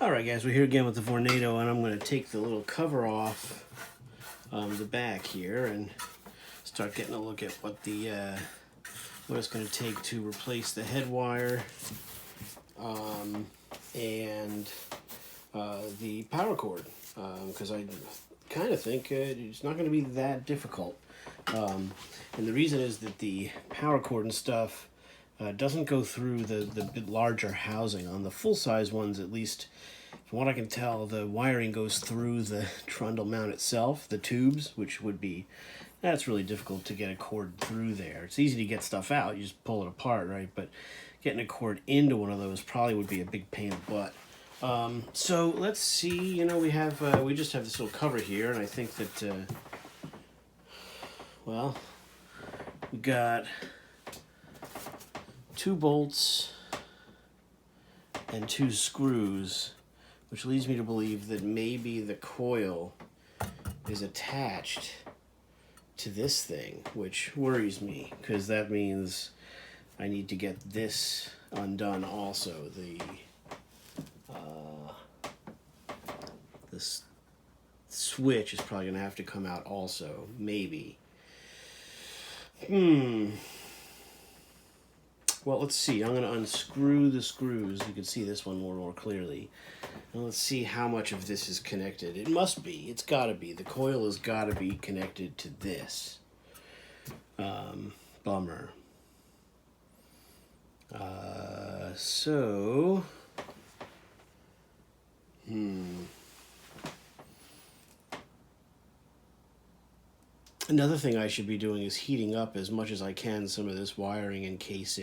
Alright guys, we're here again with the Vornado, and I'm going to take the little cover off the back here and start getting a look at what it's going to take to replace the head wire and the power cord, because I kind of think it's not going to be that difficult. And the reason is that the power cord and stuff doesn't go through the bit larger housing. On the full-size ones, at least from what I can tell, the wiring goes through the trundle mount itself, the tubes, which would be, that's really difficult to get a cord through there. It's easy to get stuff out, you just pull it apart, right? But getting a cord into one of those probably would be a big pain in the butt. So let's see, we just have this little cover here, and I think that, well, we got 2 bolts and 2 screws, which leads me to believe that maybe the coil is attached to this thing, which worries me, because that means I need to get this undone also. This switch is probably going to have to come out also, maybe. Well, let's see. I'm going to unscrew the screws. You can see this one more clearly. Now let's see how much of this is connected. It must be. It's got to be. The coil has got to be connected to this. Bummer. Another thing I should be doing is heating up as much as I can some of this wiring, in case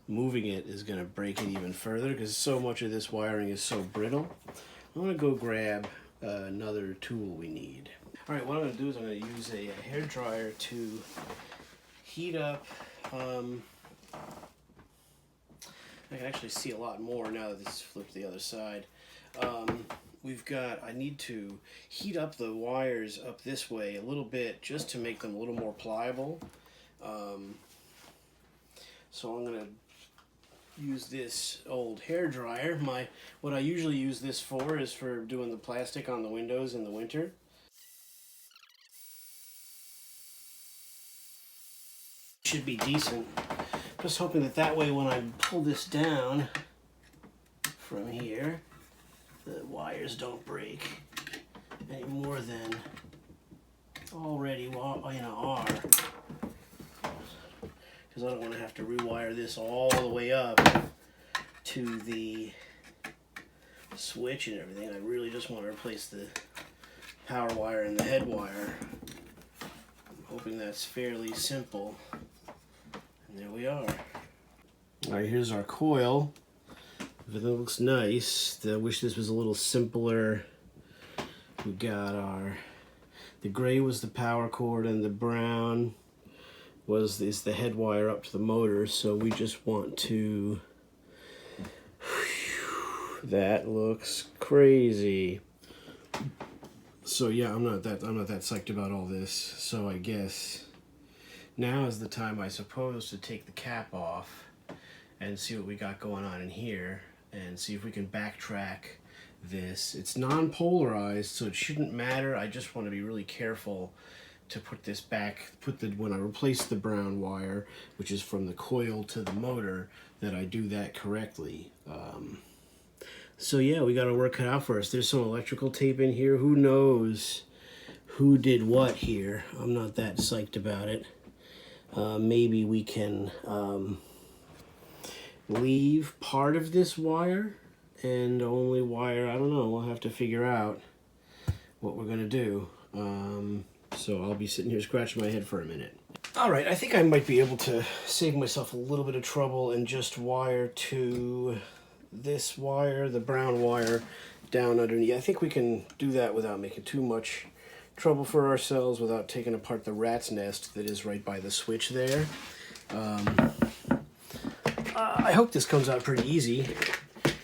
moving it is going to break it even further, because so much of this wiring is so brittle. I'm going to go grab another tool we need. Alright, what I'm going to do is I'm going to use a hair dryer to heat up. I can actually see a lot more now that this is flipped to the other side. I need to heat up the wires up this way a little bit, just to make them a little more pliable. So I'm going to use this old hair dryer. What I usually use this for is for doing the plastic on the windows in the winter. Should be decent. Just hoping that way when I pull this down from here, the wires don't break any more than already are. Because I don't want to have to rewire this all the way up to the switch and everything. I really just want to replace the power wire and the head wire. I'm hoping that's fairly simple. And there we are. Alright, here's our coil. Everything looks nice. I wish this was a little simpler. We got the gray was the power cord, and the brown is the head wire up to the motor. So we just want to, that looks crazy. So yeah, I'm not that psyched about all this. So I guess now is the time, I suppose, to take the cap off and see what we got going on in here, and see if we can backtrack this. It's non-polarized, so it shouldn't matter. I just want to be really careful to put this back, when I replace the brown wire, which is from the coil to the motor, that I do that correctly. So yeah, we got our work cut out for us. There's some electrical tape in here. Who knows who did what here? I'm not that psyched about it. Maybe we can leave part of this wire and only wire, I don't know, we'll have to figure out what we're gonna do. So I'll be sitting here scratching my head for a minute. Alright, I think I might be able to save myself a little bit of trouble and just wire to this wire, the brown wire, down underneath. I think we can do that without making too much trouble for ourselves, without taking apart the rat's nest that is right by the switch there. I hope this comes out pretty easy.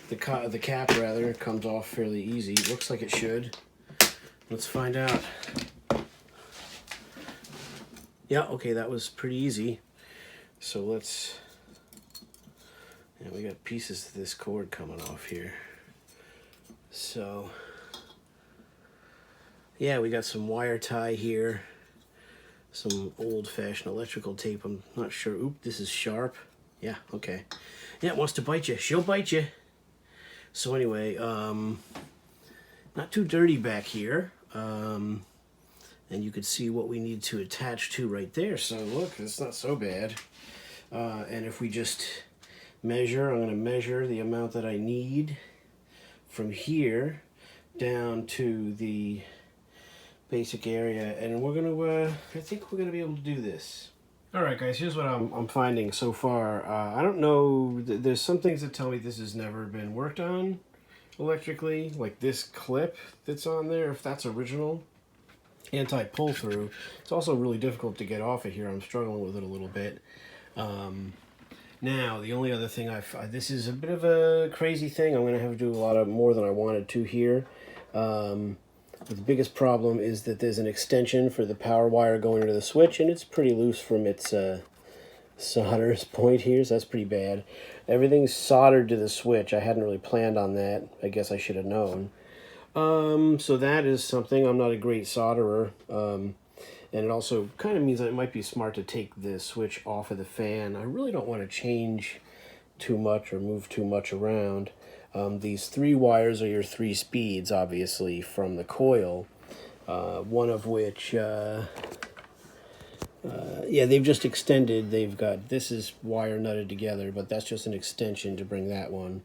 The cap rather comes off fairly easy. It looks like it should. Let's find out. Yeah, okay, that was pretty easy. So yeah, we got pieces of this cord coming off here. So yeah, we got some wire tie here, some old-fashioned electrical tape. I'm not sure. Oop, this is sharp. Yeah, okay. Yeah, it wants to bite you. She'll bite you. So anyway, not too dirty back here. And you can see what we need to attach to right there. So look, it's not so bad. And if we just measure, I'm going to measure the amount that I need from here down to the basic area, and we're going to, I think we're going to be able to do this. Alright guys, here's what I'm finding so far. I don't know, there's some things that tell me this has never been worked on electrically, like this clip that's on there, if that's original. Anti-pull-through. It's also really difficult to get off of here. I'm struggling with it a little bit. Now, the only other thing this is a bit of a crazy thing. I'm going to have to do a lot of more than I wanted to here. But the biggest problem is that there's an extension for the power wire going into the switch, and it's pretty loose from its solder's point here, so that's pretty bad. Everything's soldered to the switch. I hadn't really planned on that. I guess I should have known. So that is something. I'm not a great solderer. And it also kind of means that it might be smart to take the switch off of the fan. I really don't want to change too much or move too much around. These 3 wires are your 3 speeds, obviously, from the coil. One of which, yeah, they've just extended. They've got, this is wire nutted together, but that's just an extension to bring that one.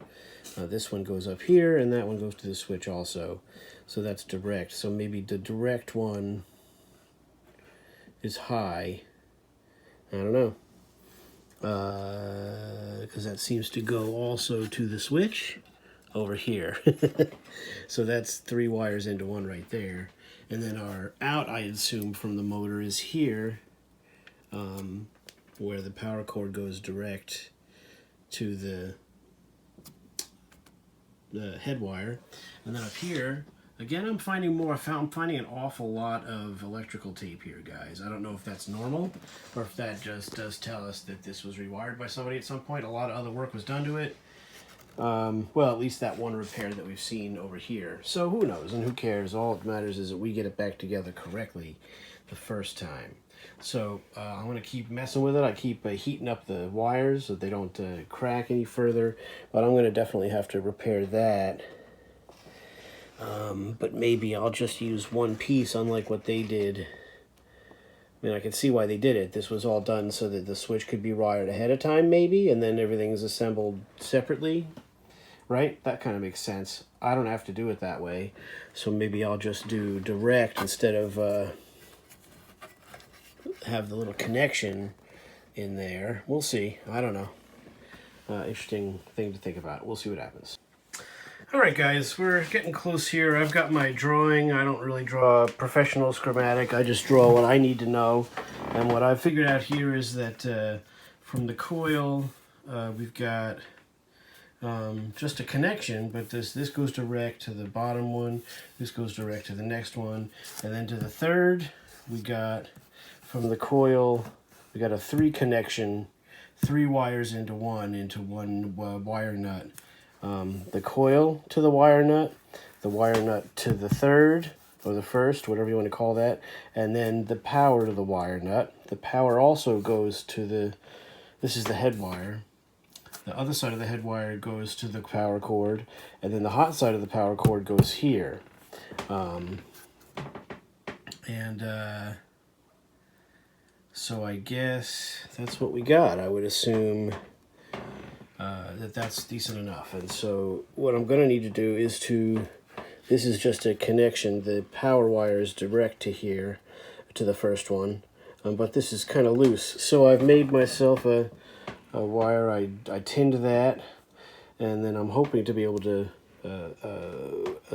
This one goes up here, and that one goes to the switch also. So that's direct. So maybe the direct one is high. I don't know. Because that seems to go also to the switch over here. So that's 3 wires into one right there. And then our out, I assume, from the motor is here, where the power cord goes direct to the head wire. And then up here, again, I'm finding an awful lot of electrical tape here, guys. I don't know if that's normal or if that just does tell us that this was rewired by somebody at some point. A lot of other work was done to it. Well, at least that one repair that we've seen over here. So who knows and who cares? All that matters is that we get it back together correctly the first time. So I'm going to keep messing with it. I keep heating up the wires so they don't crack any further. But I'm going to definitely have to repair that. But maybe I'll just use one piece, unlike what they did. I mean, I can see why they did it. This was all done so that the switch could be wired ahead of time, maybe, and then everything's assembled separately, right? That kind of makes sense. I don't have to do it that way, so maybe I'll just do direct instead of have the little connection in there. We'll see. I don't know. Interesting thing to think about. We'll see what happens. Alright guys, we're getting close here. I've got my drawing. I don't really draw a professional schematic. I just draw what I need to know. And what I've figured out here is that from the coil, we've got just a connection, but this goes direct to the bottom one. This goes direct to the next one. And then to the third, we got from the coil, we got a 3 connection, 3 wires into one wire nut. The coil to the wire nut to the third, or the first, whatever you want to call that, and then the power to the wire nut. The power also goes to this is the head wire. The other side of the head wire goes to the power cord, and then the hot side of the power cord goes here. So I guess that's what we got. I would assume that's decent enough. And so what I'm going to need to do is this is just a connection. The power wire is direct to here, to the first one, but this is kind of loose. So I've made myself a wire. I tinned that, and then I'm hoping to be able to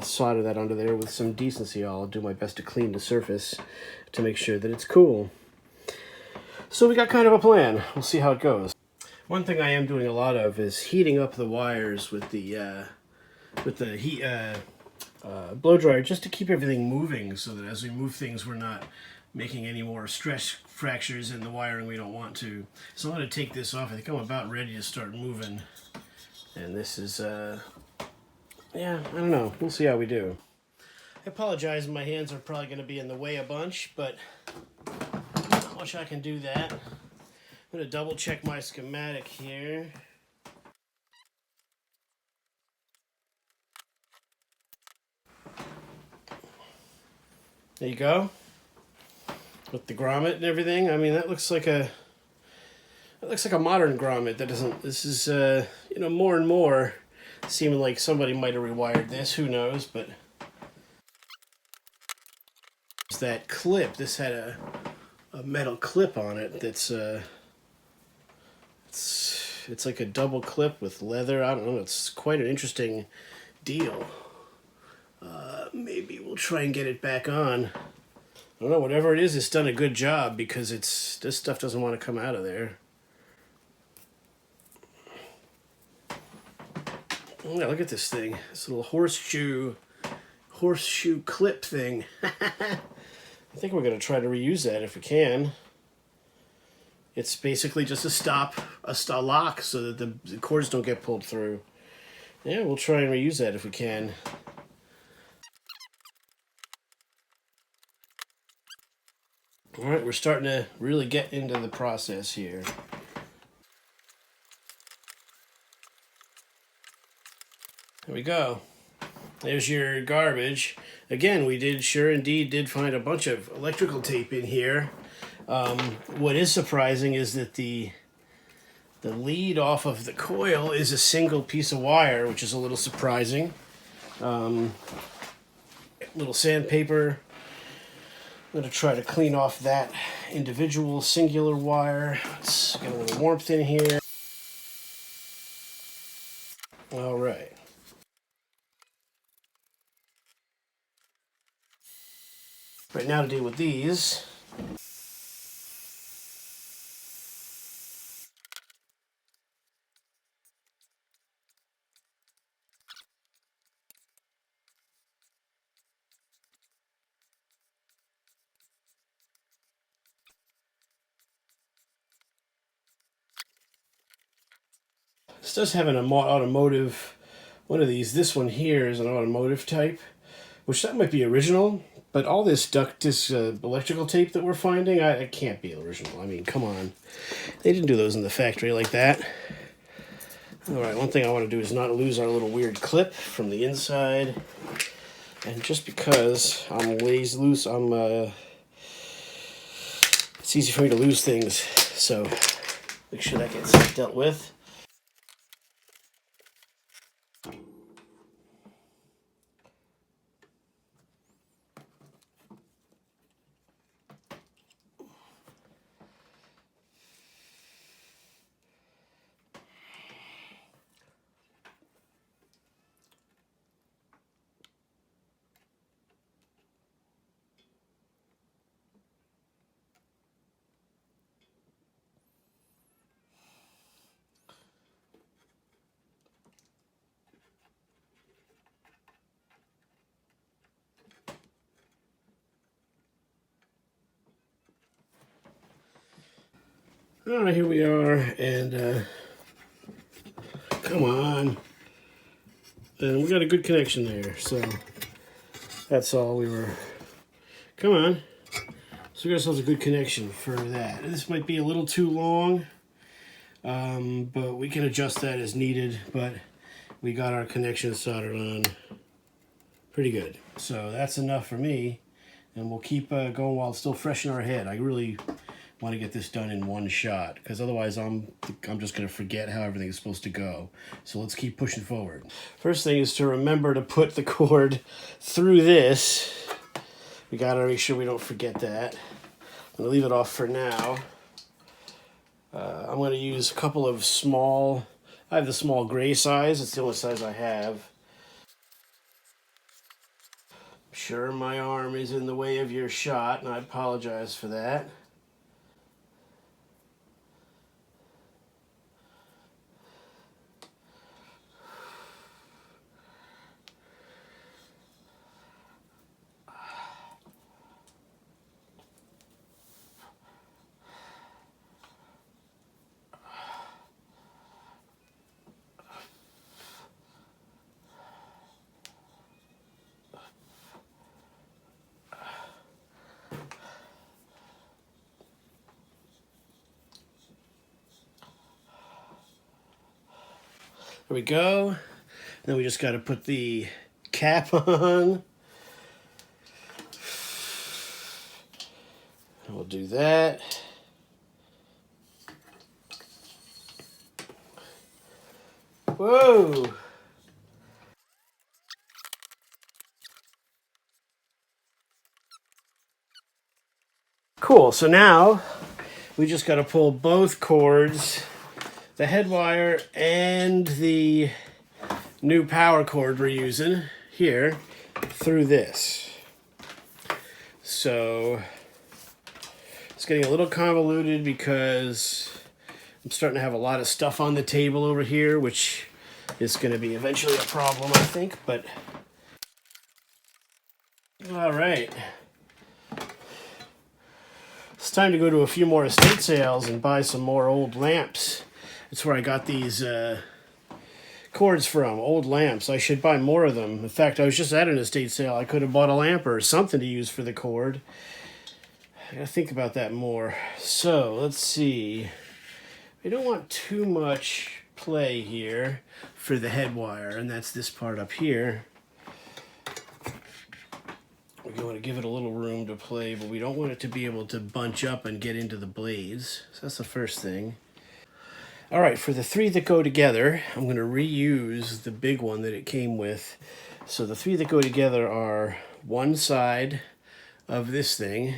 solder that under there with some decency. I'll do my best to clean the surface to make sure that it's cool. So we got kind of a plan. We'll see how it goes. One thing I am doing a lot of is heating up the wires with the heat blow dryer, just to keep everything moving, so that as we move things, we're not making any more stress fractures in the wiring we don't want to. So I'm going to take this off. I think I'm about ready to start moving. And this is yeah, I don't know. We'll see how we do. I apologize, my hands are probably going to be in the way a bunch, but not much I can do that. I'm going to double check my schematic here. There you go. With the grommet and everything. I mean, that looks like a modern grommet. That doesn't. This is more and more seeming like somebody might have rewired this. Who knows? But it's that clip. This had a metal clip on it. That's it's like a double clip with leather. I don't know. It's quite an interesting deal. Maybe we'll try and get it back on. I don't know, whatever it is, it's done a good job because this stuff doesn't want to come out of there. Oh, yeah, look at this thing. This little horseshoe clip thing. I think we're going to try to reuse that if we can. It's basically just a lock so that the cords don't get pulled through. Yeah, we'll try and reuse that if we can. All right, we're starting to really get into the process here. There we go. There's your garbage. Again, we did find a bunch of electrical tape in here. What is surprising is that the lead off of the coil is a single piece of wire, which is a little surprising. Little sandpaper. I'm going to try to clean off that individual singular wire. Let's get a little warmth in here. All right. Right now to deal with these. This does have an automotive, one of these. This one here is an automotive type, which that might be original, but all this electrical tape that we're finding, it can't be original. I mean, come on. They didn't do those in the factory like that. All right, one thing I want to do is not lose our little weird clip from the inside. And just because I'm it's easy for me to lose things, so make sure that gets dealt with. All right, here we are, and come on. And we got a good connection there, so that's all we were. Come on. So we got ourselves a good connection for that. This might be a little too long, but we can adjust that as needed, but we got our connection soldered on pretty good. So that's enough for me, and we'll keep going while it's still fresh in our head. I really want to get this done in one shot, because otherwise I'm just going to forget how everything is supposed to go. So let's keep pushing forward. First thing is to remember to put the cord through this. We got to make sure we don't forget that. I'm going to leave it off for now. I'm going to use a couple of small, I have the small gray size. It's the only size I have. I'm sure my arm is in the way of your shot, and I apologize for that. There we go. Then we just got to put the cap on. We'll do that. Whoa! Cool, so now we just got to pull both cords, the head wire and the new power cord we're using here, through this. So it's getting a little convoluted because I'm starting to have a lot of stuff on the table over here, which is going to be eventually a problem, I think, but all right. It's time to go to a few more estate sales and buy some more old lamps. That's where I got these cords from, old lamps. I should buy more of them. In fact, I was just at an estate sale. I could have bought a lamp or something to use for the cord. I gotta think about that more. So, let's see. We don't want too much play here for the head wire, and that's this part up here. We want to give it a little room to play, but we don't want it to be able to bunch up and get into the blades. So that's the first thing. All right, for the three that go together, I'm going to reuse the big one that it came with. So the three that go together are one side of this thing.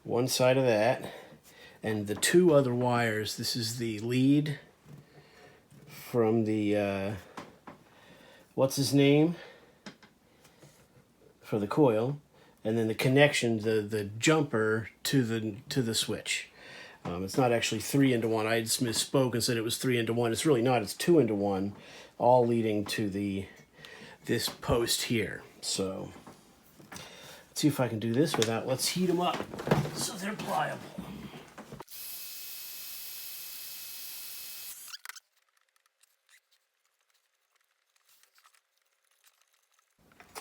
One side of that. And the two other wires, this is the lead from the, what's his name? For the coil. And then the connection, the jumper to the switch. It's not actually 3 into 1. I had misspoke and said it was 3 into 1. It's really not. It's 2 into 1, all leading to this post here. So let's see if I can do this without. Let's heat them up so they're pliable.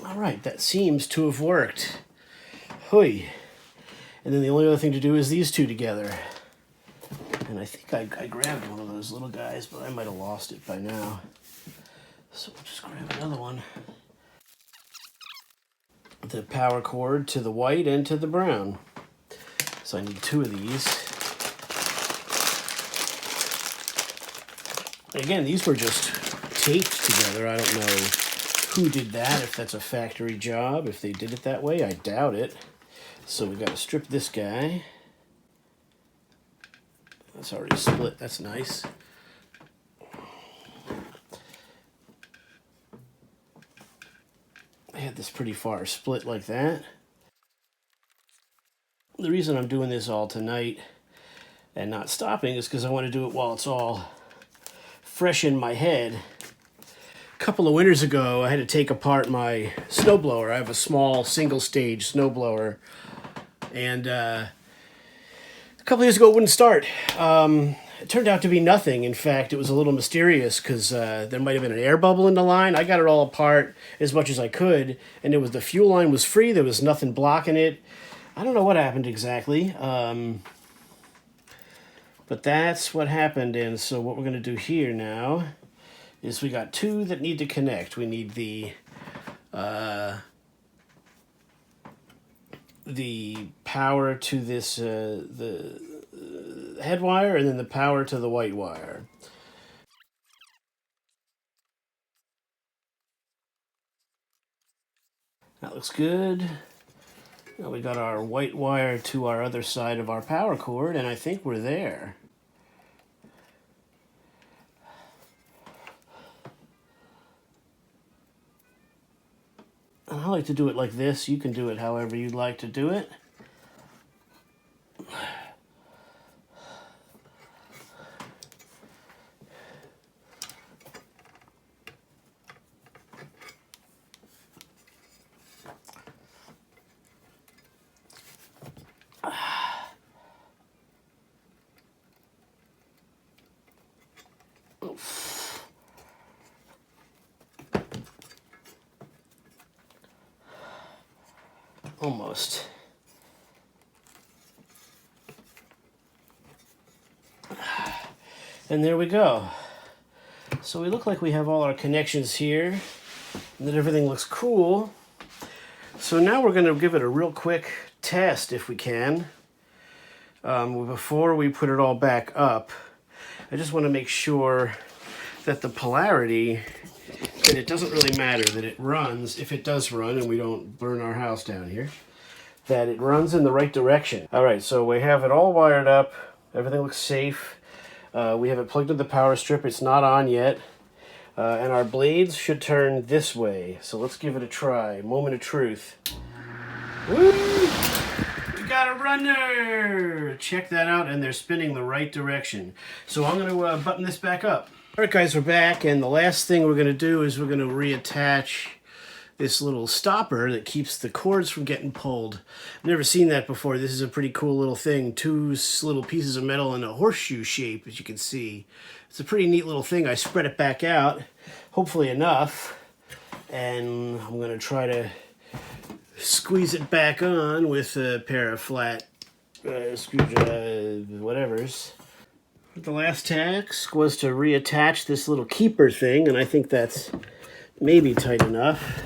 All right, that seems to have worked. Hoi. And then the only other thing to do is these two together. And I think I grabbed one of those little guys, but I might have lost it by now. So we'll just grab another one. The power cord to the white and to the brown. So I need 2 of these. Again, these were just taped together. I don't know who did that, if that's a factory job, if they did it that way. I doubt it. So we've got to strip this guy. That's already split. That's nice. I had this pretty far split like that. The reason I'm doing this all tonight and not stopping is because I want to do it while it's all fresh in my head. A couple of winters ago, I had to take apart my snowblower. I have a small single-stage snowblower, and a couple of years ago it wouldn't start. It turned out to be nothing. In fact, it was a little mysterious because there might have been an air bubble in the line. I got it all apart as much as I could, and it was the fuel line was free. There was nothing blocking it. I don't know what happened exactly, but that's what happened. And so what we're going to do here now is we got 2 that need to connect. We need the power to this the head wire, and then the power to the white wire. That looks good. Now we got our white wire to our other side of our power cord, and I think we're there. I like to do it like this. You can do it however you'd like to do it. Almost. And there we go. So we look like we have all our connections here, and that everything looks cool. So now we're going to give it a real quick test if we can. Before we put it all back up, I just want to make sure that the polarity, that it doesn't really matter, that it runs, if it does run and we don't burn our house down here, that it runs in the right direction. All right, so we have it all wired up. Everything looks safe. We have it plugged into the power strip. It's not on yet. And our blades should turn this way. So let's give it a try. Moment of truth. Woo! We got a runner! Check that out, and they're spinning the right direction. So I'm going to button this back up. All right, guys, we're back, and the last thing we're going to do is we're going to reattach this little stopper that keeps the cords from getting pulled. I've never seen that before. This is a pretty cool little thing. Two little pieces of metal in a horseshoe shape, as you can see. It's a pretty neat little thing. I spread it back out, hopefully enough, and I'm going to try to squeeze it back on with a pair of flat whatevers. The last task was to reattach this little keeper thing, and I think that's maybe tight enough.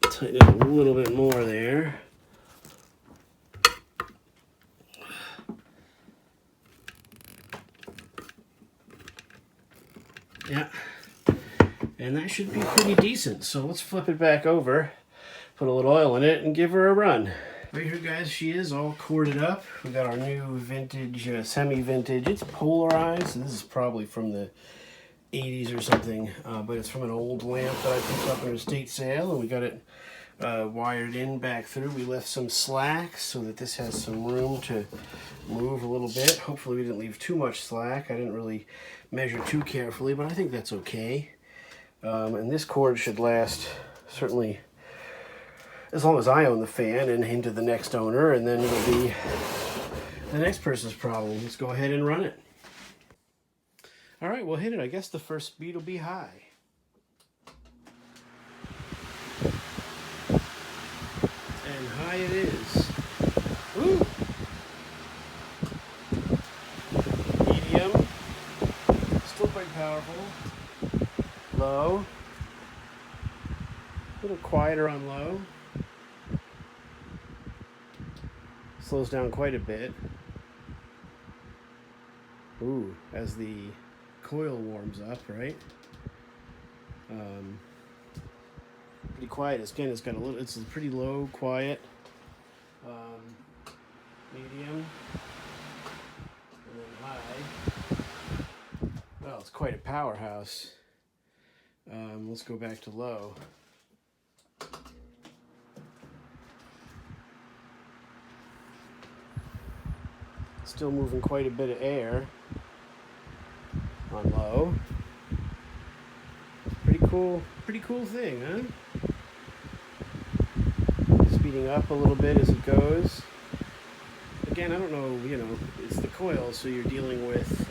Tighten it a little bit more there. Yeah, and that should be pretty decent. So let's flip it back over, put a little oil in it, and give her a run. Right here, guys, she is all corded up. We got our new vintage, semi-vintage. It's polarized, so this is probably from the 80s or something, but it's from an old lamp that I picked up at an estate sale, and we got it wired in back through. We left some slack so that this has some room to move a little bit. Hopefully we didn't leave too much slack. I didn't really measure too carefully, but I think that's okay. And this cord should last certainly as long as I own the fan and into the next owner, and then it'll be the next person's problem. Let's go ahead and run it. All right, we'll hit it. I guess the first speed will be high. And high it is. Woo! Medium. Still quite powerful. Low. A little quieter on low. Slows down quite a bit. Ooh, as the coil warms up, right? Pretty quiet. Again, it's got a little. It's a pretty low, quiet, medium, and then high. Well, it's quite a powerhouse. Let's go back to low. Still moving quite a bit of air on low. Pretty cool thing, huh? Speeding up a little bit as it goes. Again, I don't know, it's the coil, so you're dealing with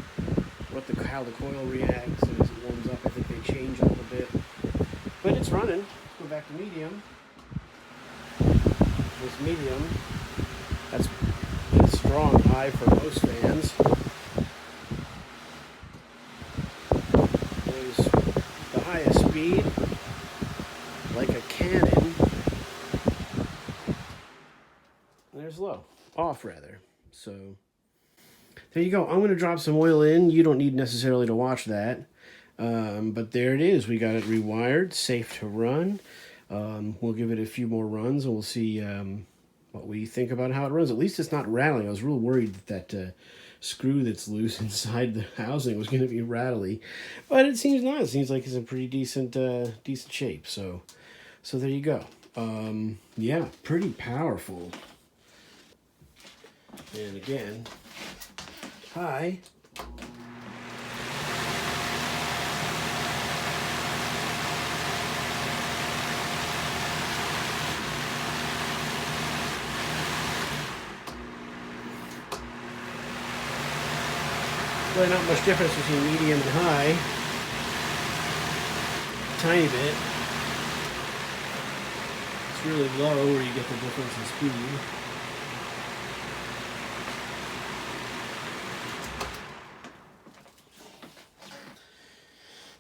how the coil reacts, and as it warms up, I think they change a little bit. But it's running. Let's go back to medium. This medium, that's strong high for most fans. There's the highest speed, like a cannon. There's low, off rather. So there you go. I'm going to drop some oil in. You don't need necessarily to watch that. But there it is. We got it rewired, safe to run. We'll give it a few more runs, and we'll see what we think about how it runs. At least it's not rattling. I was real worried that screw that's loose inside the housing was going to be rattly, but it seems not. It seems like it's in pretty decent shape. So there you go. Yeah, pretty powerful. And again, hi. Really not much difference between medium and high. Tiny bit. It's really low where you get the difference in speed.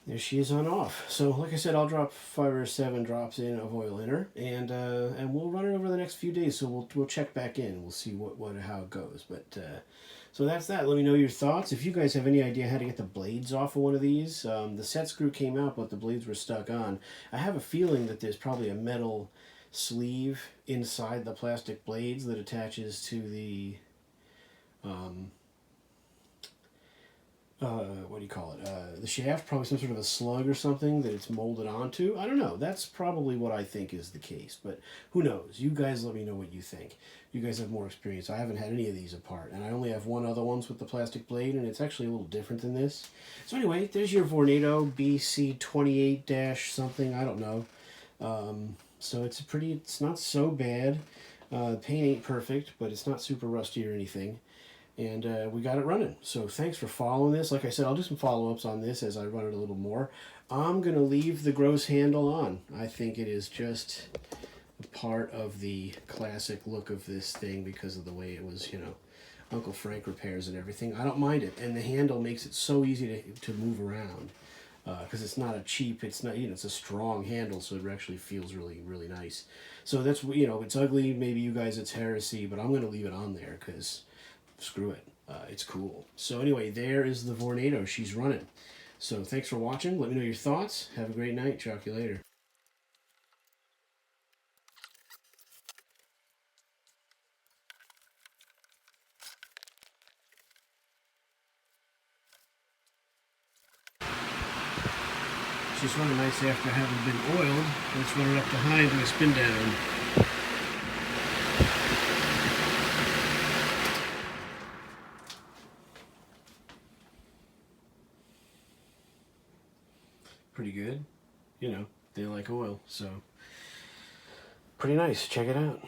there she is on off. So like I said, I'll drop 5 or 7 drops in of oil in her, and we'll run it over the next few days. So we'll check back in. We'll see what how it goes. But so that's that. Let me know your thoughts. If you guys have any idea how to get the blades off of one of these, the set screw came out, but the blades were stuck on. I have a feeling that there's probably a metal sleeve inside the plastic blades that attaches to the um, what do you call it? The shaft, probably some sort of a slug or something that it's molded onto. I don't know. That's probably what I think is the case, but who knows? You guys let me know what you think. You guys have more experience. I haven't had any of these apart, and I only have one other ones with the plastic blade, and it's actually a little different than this. So anyway, there's your Vornado BC28- something. I don't know. So it's not so bad. The paint ain't perfect, but it's not super rusty or anything. And we got it running. So thanks for following this. Like I said, I'll do some follow-ups on this as I run it a little more. I'm going to leave the gross handle on. I think it is just a part of the classic look of this thing because of the way it was, Uncle Frank repairs and everything. I don't mind it. And the handle makes it so easy to move around because it's not a cheap, it's not, it's a strong handle, so it actually feels really, really nice. So that's, it's ugly. Maybe you guys, it's heresy, but I'm going to leave it on there because screw it. It's cool. So anyway, there is the Vornado. She's running. So thanks for watching. Let me know your thoughts. Have a great night. Talk to you later. She's running nice after having been oiled. Let's run it up to high and do a spin down. Pretty good. They like oil, so pretty nice. Check it out.